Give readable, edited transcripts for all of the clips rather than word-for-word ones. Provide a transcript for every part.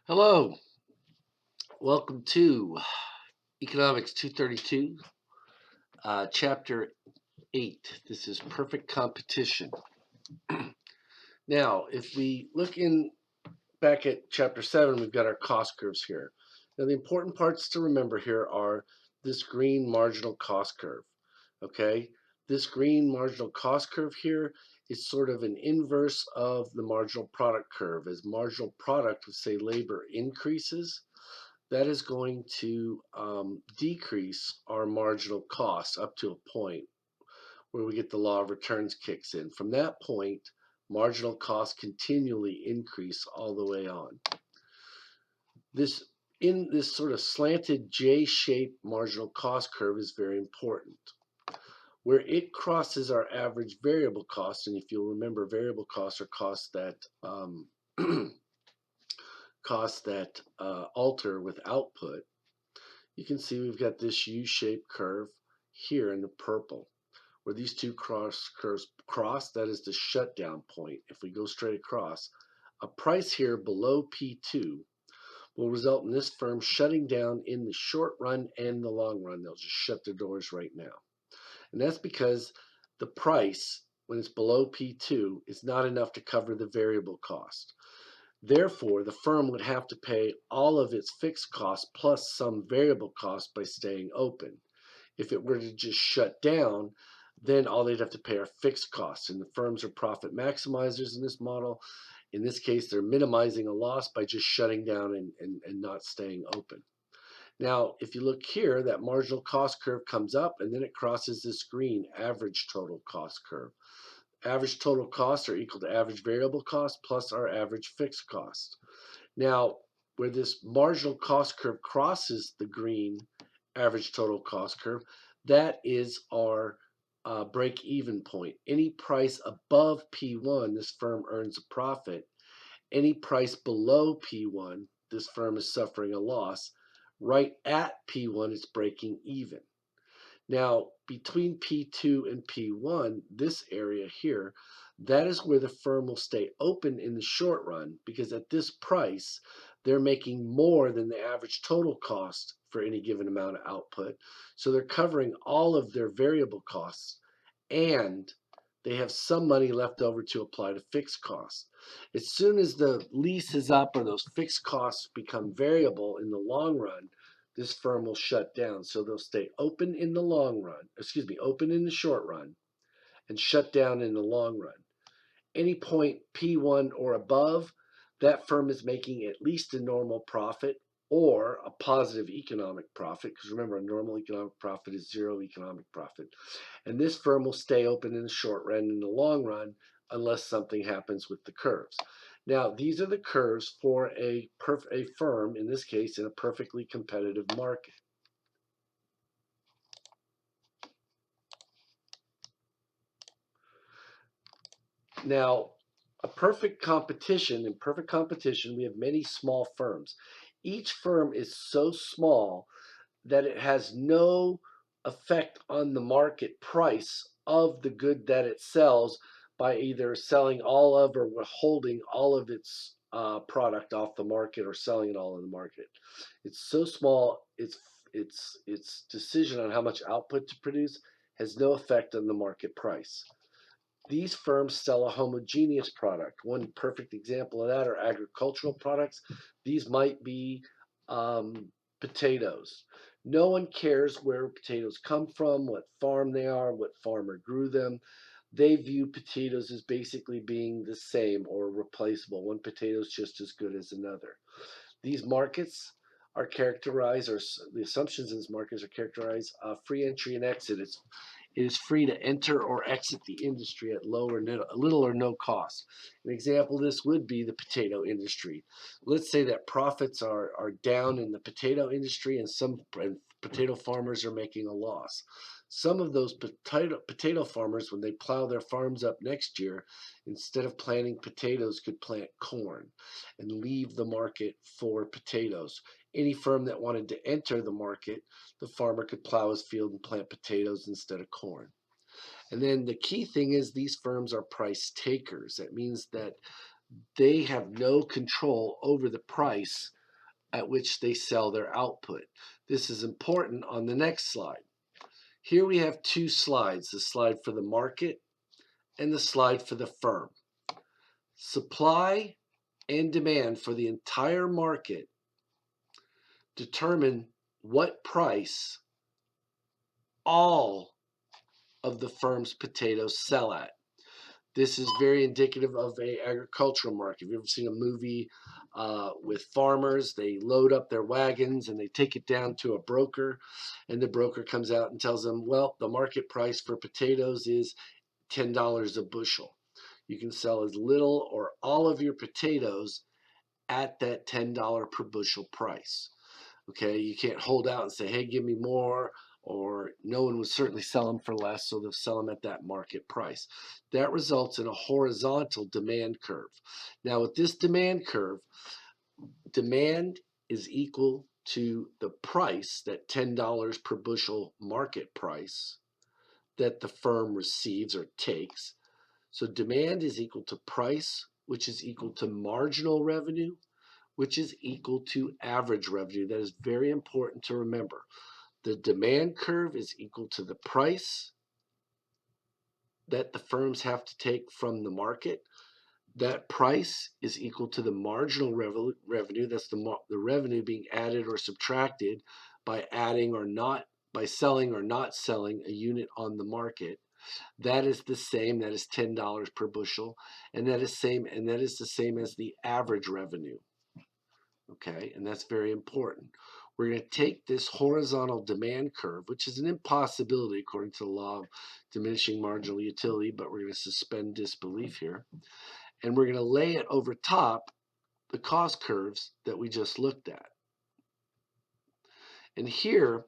Hello, welcome to Economics 232, Chapter 8. This is Perfect Competition. Now, if we look in back at Chapter 7, we've got our cost curves here. Now, the important parts to remember here are this green marginal cost curve. Okay, this green marginal cost curve here is sort of an inverse of the marginal product curve. As marginal product, say labor, increases, that is going to decrease our marginal costs up to a point where we get the law of returns kicks in. From that point, marginal costs continually increase all the way on. This in this sort of slanted J-shaped marginal cost curve is very important. Where it crosses our average variable cost, and if you'll remember, variable costs are costs that alter with output. You can see we've got this U-shaped curve here in the purple. Where these two curves cross, that is the shutdown point. If we go straight across, a price here below P2 will result in this firm shutting down in the short run and the long run. They'll just shut their doors right now. And that's because the price, when it's below P2, is not enough to cover the variable cost. Therefore, the firm would have to pay all of its fixed costs plus some variable costs by staying open. If it were to just shut down, then all they'd have to pay are fixed costs. And the firms are profit maximizers in this model. In this case, they're minimizing a loss by just shutting down and not staying open. Now, if you look here, that marginal cost curve comes up and then it crosses this green average total cost curve. Average total costs are equal to average variable cost plus our average fixed cost. Now, where this marginal cost curve crosses the green average total cost curve, that is our break-even point. Any price above P1, this firm earns a profit. Any price below P1, this firm is suffering a loss. Right at P1, it's breaking even. Now, between P2 and P1, this area here, that is where the firm will stay open in the short run because at this price, they're making more than the average total cost for any given amount of output. So they're covering all of their variable costs and they have some money left over to apply to fixed costs. As soon as the lease is up or those fixed costs become variable in the long run, this firm will shut down. So they'll stay open in the long run, open in the short run and shut down in the long run. Any point P1 or above, that firm is making at least a normal profit or a positive economic profit, because remember, a normal economic profit is zero economic profit. And this firm will stay open in the short run and in the long run unless something happens with the curves. Now, these are the curves for a firm, in this case, in a perfectly competitive market. Now, in perfect competition, we have many small firms. Each firm is so small that it has no effect on the market price of the good that it sells by either selling all of or withholding all of its product off the market or selling it all in the market. It's so small, its decision on how much output to produce has no effect on the market price. These firms sell a homogeneous product. One perfect example of that are agricultural products. These might be potatoes. No one cares where potatoes come from, what farm they are, what farmer grew them. They view potatoes as basically being the same or replaceable. One potato is just as good as another. These markets are characterized, or the assumptions in these markets are characterized free entry and exit. It is free to enter or exit the industry at little or no cost. An example of this would be the potato industry. Let's say that profits are down in the potato industry and some potato farmers are making a loss. Some of those potato farmers, when they plow their farms up next year, instead of planting potatoes, could plant corn and leave the market for potatoes. Any firm that wanted to enter the market, the farmer could plow his field and plant potatoes instead of corn. And then the key thing is these firms are price takers. That means that they have no control over the price at which they sell their output. This is important on the next slide. Here we have two slides, the slide for the market and the slide for the firm. Supply and demand for the entire market determine what price all of the firm's potatoes sell at. This is very indicative of an agricultural market. Have you ever seen a movie with farmers? They load up their wagons and they take it down to a broker, and the broker comes out and tells them, well, the market price for potatoes is $10 a bushel. You can sell as little or all of your potatoes at that $10 per bushel price. Okay, you can't hold out and say, hey, give me more, or no one would certainly sell them for less, so they'll sell them at that market price. That results in a horizontal demand curve. Now, with this demand curve, demand is equal to the price, that $10 per bushel market price that the firm receives or takes. So demand is equal to price, which is equal to marginal revenue, which is equal to average revenue. That is very important to remember. The demand curve is equal to the price that the firms have to take from the market. That price is equal to the marginal revenue. That's the revenue being added or subtracted by adding or not, by selling or not selling a unit on the market. That is the same. That is $10 per bushel, and that is the same as the average revenue. Okay, and that's very important. We're going to take this horizontal demand curve, which is an impossibility according to the law of diminishing marginal utility, but we're going to suspend disbelief here, and we're going to lay it over top the cost curves that we just looked at. And here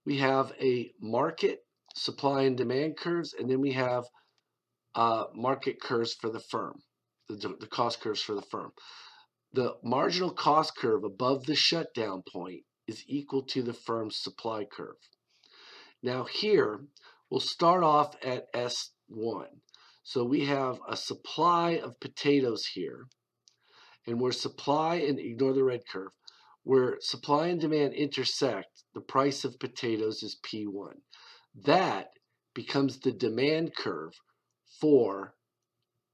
we have a market supply and demand curves, and then we have market curves for the firm, the cost curves for the firm. The marginal cost curve above the shutdown point is equal to the firm's supply curve. Now here, we'll start off at S1. So we have a supply of potatoes here, and where supply, and ignore the red curve, where supply and demand intersect, the price of potatoes is P1. That becomes the demand curve for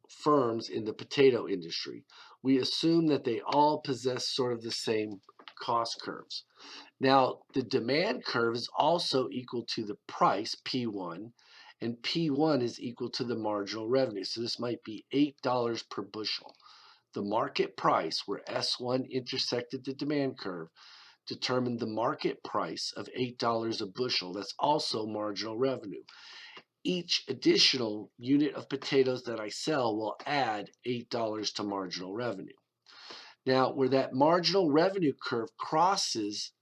firms in the potato industry. We assume that they all possess sort of the same cost curves. Now, the demand curve is also equal to the price, P1, and P1 is equal to the marginal revenue. So this might be $8 per bushel. The market price, where S1 intersected the demand curve, determined the market price of $8 a bushel. That's also marginal revenue. Each additional unit of potatoes that I sell will add $8 to marginal revenue. Now, where that marginal revenue curve crosses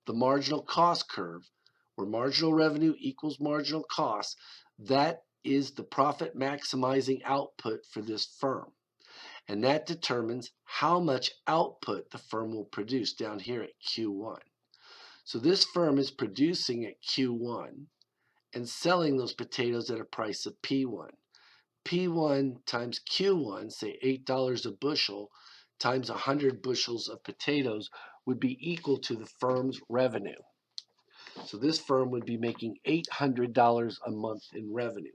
the marginal cost curve, where marginal revenue equals marginal cost, that is the profit maximizing output for this firm. And that determines how much output the firm will produce down here at Q1. So this firm is producing at Q1 and selling those potatoes at a price of P1. P1 times Q1, say $8 a bushel, times 100 bushels of potatoes would be equal to the firm's revenue. So this firm would be making $800 a month in revenue.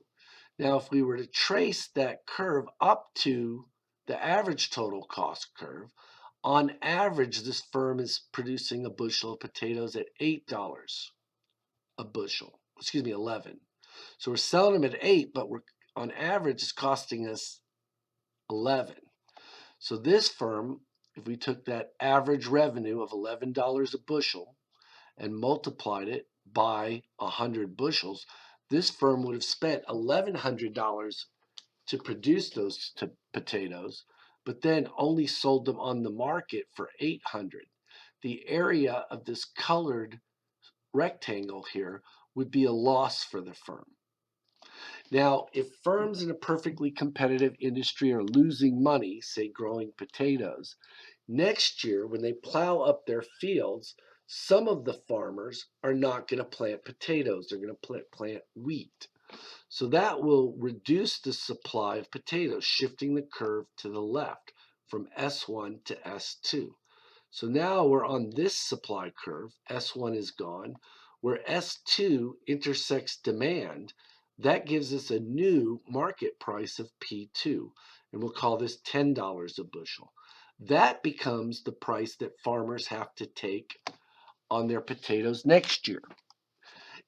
Now, if we were to trace that curve up to the average total cost curve, on average, this firm is producing a bushel of potatoes at $8 a bushel. 11. So we're selling them at 8, but we're on average it's costing us 11. So this firm, if we took that average revenue of $11 a bushel and multiplied it by 100 bushels, this firm would have spent $1,100 to produce those potatoes, but then only sold them on the market for $800. The area of this colored rectangle here would be a loss for the firm. Now, if firms in a perfectly competitive industry are losing money, say growing potatoes, next year when they plow up their fields, some of the farmers are not going to plant potatoes. They're going to plant wheat. So that will reduce the supply of potatoes, shifting the curve to the left from S1 to S2. So now we're on this supply curve. S1 is gone. Where S2 intersects demand, that gives us a new market price of P2. And we'll call this $10 a bushel. That becomes the price that farmers have to take on their potatoes next year.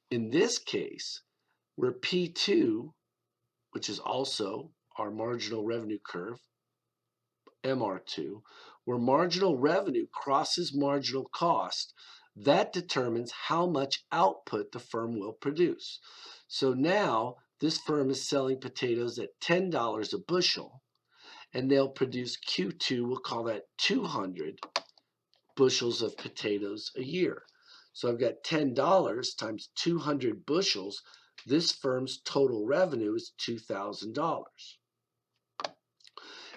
In this case, where P2, which is also our marginal revenue curve, MR2, where marginal revenue crosses marginal cost, that determines how much output the firm will produce. So now this firm is selling potatoes at $10 a bushel, and they'll produce Q2, we'll call that 200 bushels of potatoes a year. So I've got $10 times 200 bushels. This firm's total revenue is $2,000.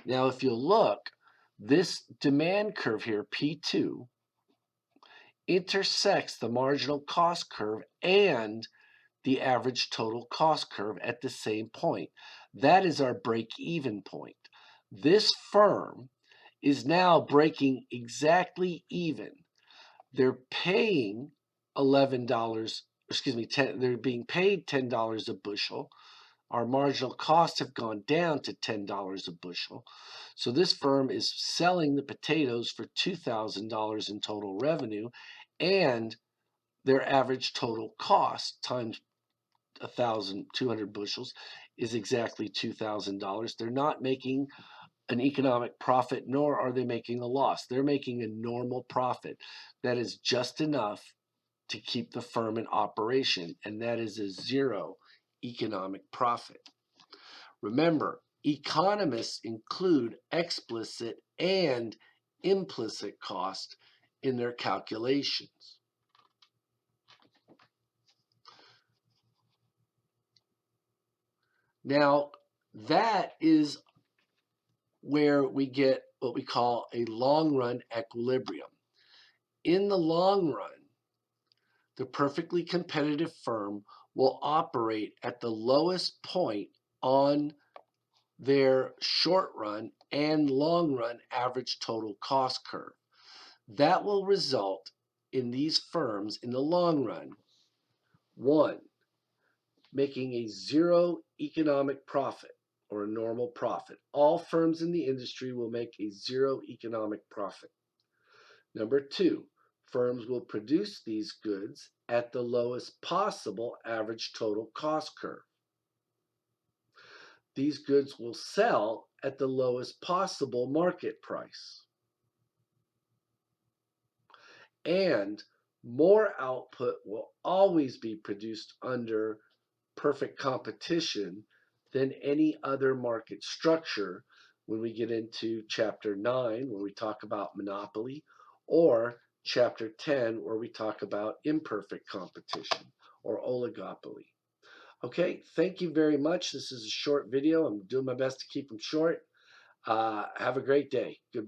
Now, if you look, this demand curve here, P2, intersects the marginal cost curve and the average total cost curve at the same point. That is our break-even point. This firm is now breaking exactly even. They're paying $11, they're being paid $10 a bushel. Our marginal costs have gone down to $10 a bushel. So this firm is selling the potatoes for $2,000 in total revenue, and their average total cost times 1,200 bushels is exactly $2,000. They're not making an economic profit, nor are they making a loss. They're making a normal profit that is just enough to keep the firm in operation, and that is a zero economic profit. Remember, economists include explicit and implicit cost in their calculations. Now, that is where we get what we call a long-run equilibrium. In the long run, the perfectly competitive firm will operate at the lowest point on their short run and long run average total cost curve. That will result in these firms in the long run, one, making a zero economic profit or a normal profit. All firms in the industry will make a zero economic profit. Number two, firms will produce these goods at the lowest possible average total cost curve. These goods will sell at the lowest possible market price. And more output will always be produced under perfect competition than any other market structure when we get into Chapter 9, where we talk about monopoly, or Chapter 10, where we talk about imperfect competition or oligopoly. Okay, thank you very much. This is a short video. I'm doing my best to keep them short. Have a great day. Goodbye.